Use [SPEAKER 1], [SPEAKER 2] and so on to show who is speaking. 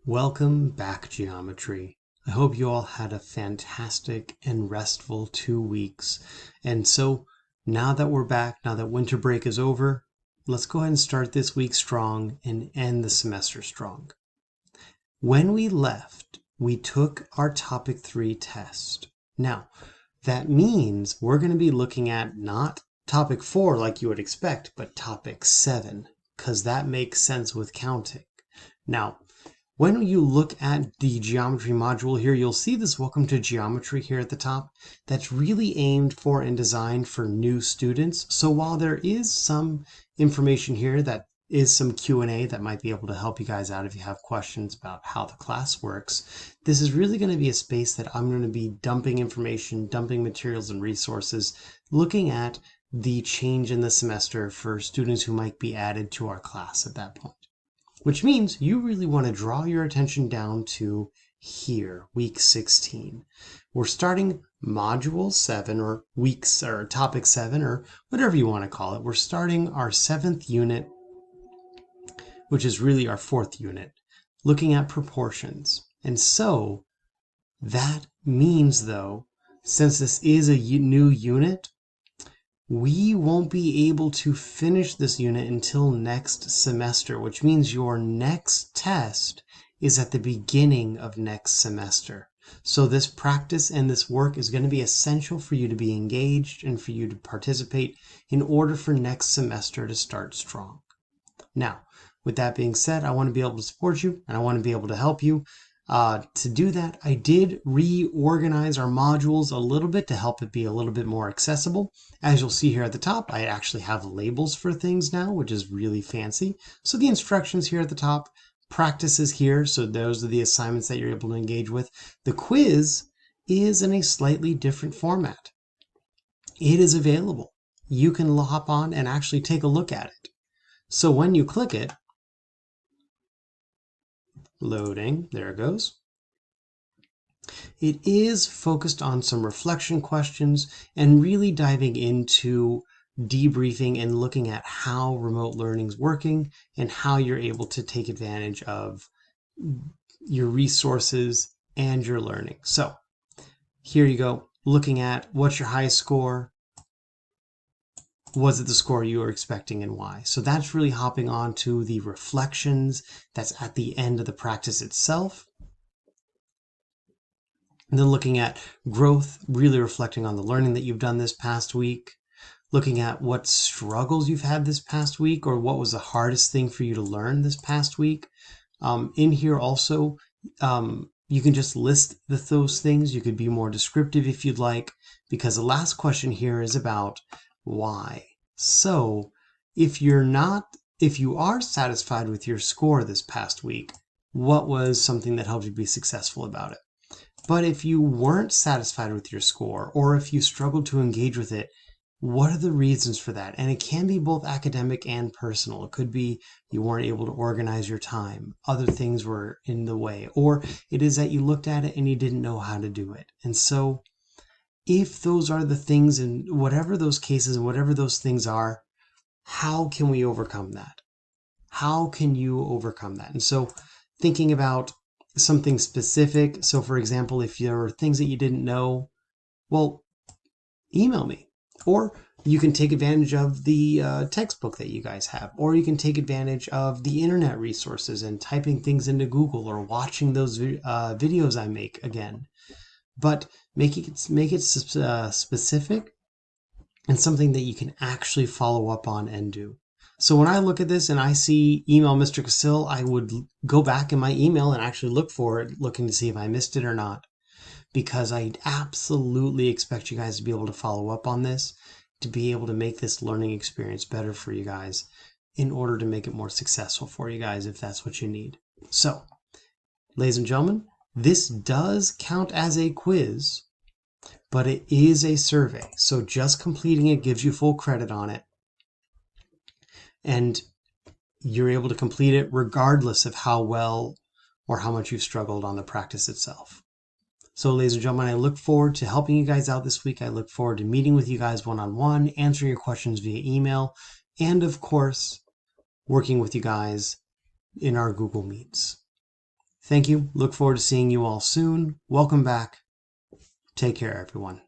[SPEAKER 1] Welcome back, Geometry. I hope you all had a fantastic and restful 2 weeks. And so now that we're back, now that winter break is over, let's go ahead and start this week strong and end the semester strong. When we left, we took our Topic 3 test. Now, that means we're going to be looking at not Topic 4 like you would expect, but Topic 7, because that makes sense with counting. Now, when you look at the geometry module here, you'll see this Welcome to Geometry here at the top. That's really aimed for and designed for new students. So while there is some information here that is some Q&A that might be able to help you guys out if you have questions about how the class works, this is really going to be a space that I'm going to be dumping information, dumping materials and resources, looking at the change in the semester for students who might be added to our class at that point. Which means you really want to draw your attention down to here, week 16. We're starting module 7 or topic 7 or whatever you want to call it. We're starting our 7th unit, which is really our 4th unit, looking at proportions. And so that means, though, since this is a new unit, we won't be able to finish this unit until next semester, which means your next test is at the beginning of next semester. So this practice and this work is going to be essential for you to be engaged and for you to participate in order for next semester to start strong. Now, with that being said, I want to be able to support you and I want to be able to help you. To do that, I did reorganize our modules a little bit to help it be a little bit more accessible. As you'll see here at the top, I actually have labels for things now, which is really fancy. So the instructions here at the top, practices here, so those are the assignments that you're able to engage with. The quiz is in a slightly different format. It is available. You can hop on and actually take a look at it. So when you click it, loading, there it goes. It is focused on some reflection questions and really diving into debriefing and looking at how remote learning is working and how you're able to take advantage of your resources and your learning. So here you go, looking at what's your highest score, was it the score you were expecting and why? So that's really hopping on to the reflections that's at the end of the practice itself. And then looking at growth, really reflecting on the learning that you've done this past week, looking at what struggles you've had this past week or what was the hardest thing for you to learn this past week. In here also, you can just list those things. You could be more descriptive if you'd like, because the last question here is about why. So if you are satisfied with your score this past week, what was something that helped you be successful about it? But if you weren't satisfied with your score, or if you struggled to engage with it, what are the reasons for that? And it can be both academic and personal. It could be you weren't able to organize your time, other things were in the way, or it is that you looked at it and you didn't know how to do it. And so if those are the things, and whatever those cases and whatever those things are, how can we overcome that? How can you overcome that? And so thinking about something specific. So for example, if there are things that you didn't know, well, email me. Or you can take advantage of the textbook that you guys have. Or you can take advantage of the internet resources and typing things into Google or watching those videos I make again. But make it specific and something that you can actually follow up on and do. So when I look at this and I see email Mr. Casil, I would go back in my email and actually look for it, looking to see if I missed it or not. Because I absolutely expect you guys to be able to follow up on this, to be able to make this learning experience better for you guys in order to make it more successful for you guys if that's what you need. So, ladies and gentlemen, this does count as a quiz, but it is a survey. So just completing it gives you full credit on it. And you're able to complete it regardless of how well or how much you've struggled on the practice itself. So ladies and gentlemen, I look forward to helping you guys out this week. I look forward to meeting with you guys one-on-one, answering your questions via email, and of course, working with you guys in our Google Meets. Thank you. Look forward to seeing you all soon. Welcome back. Take care, everyone.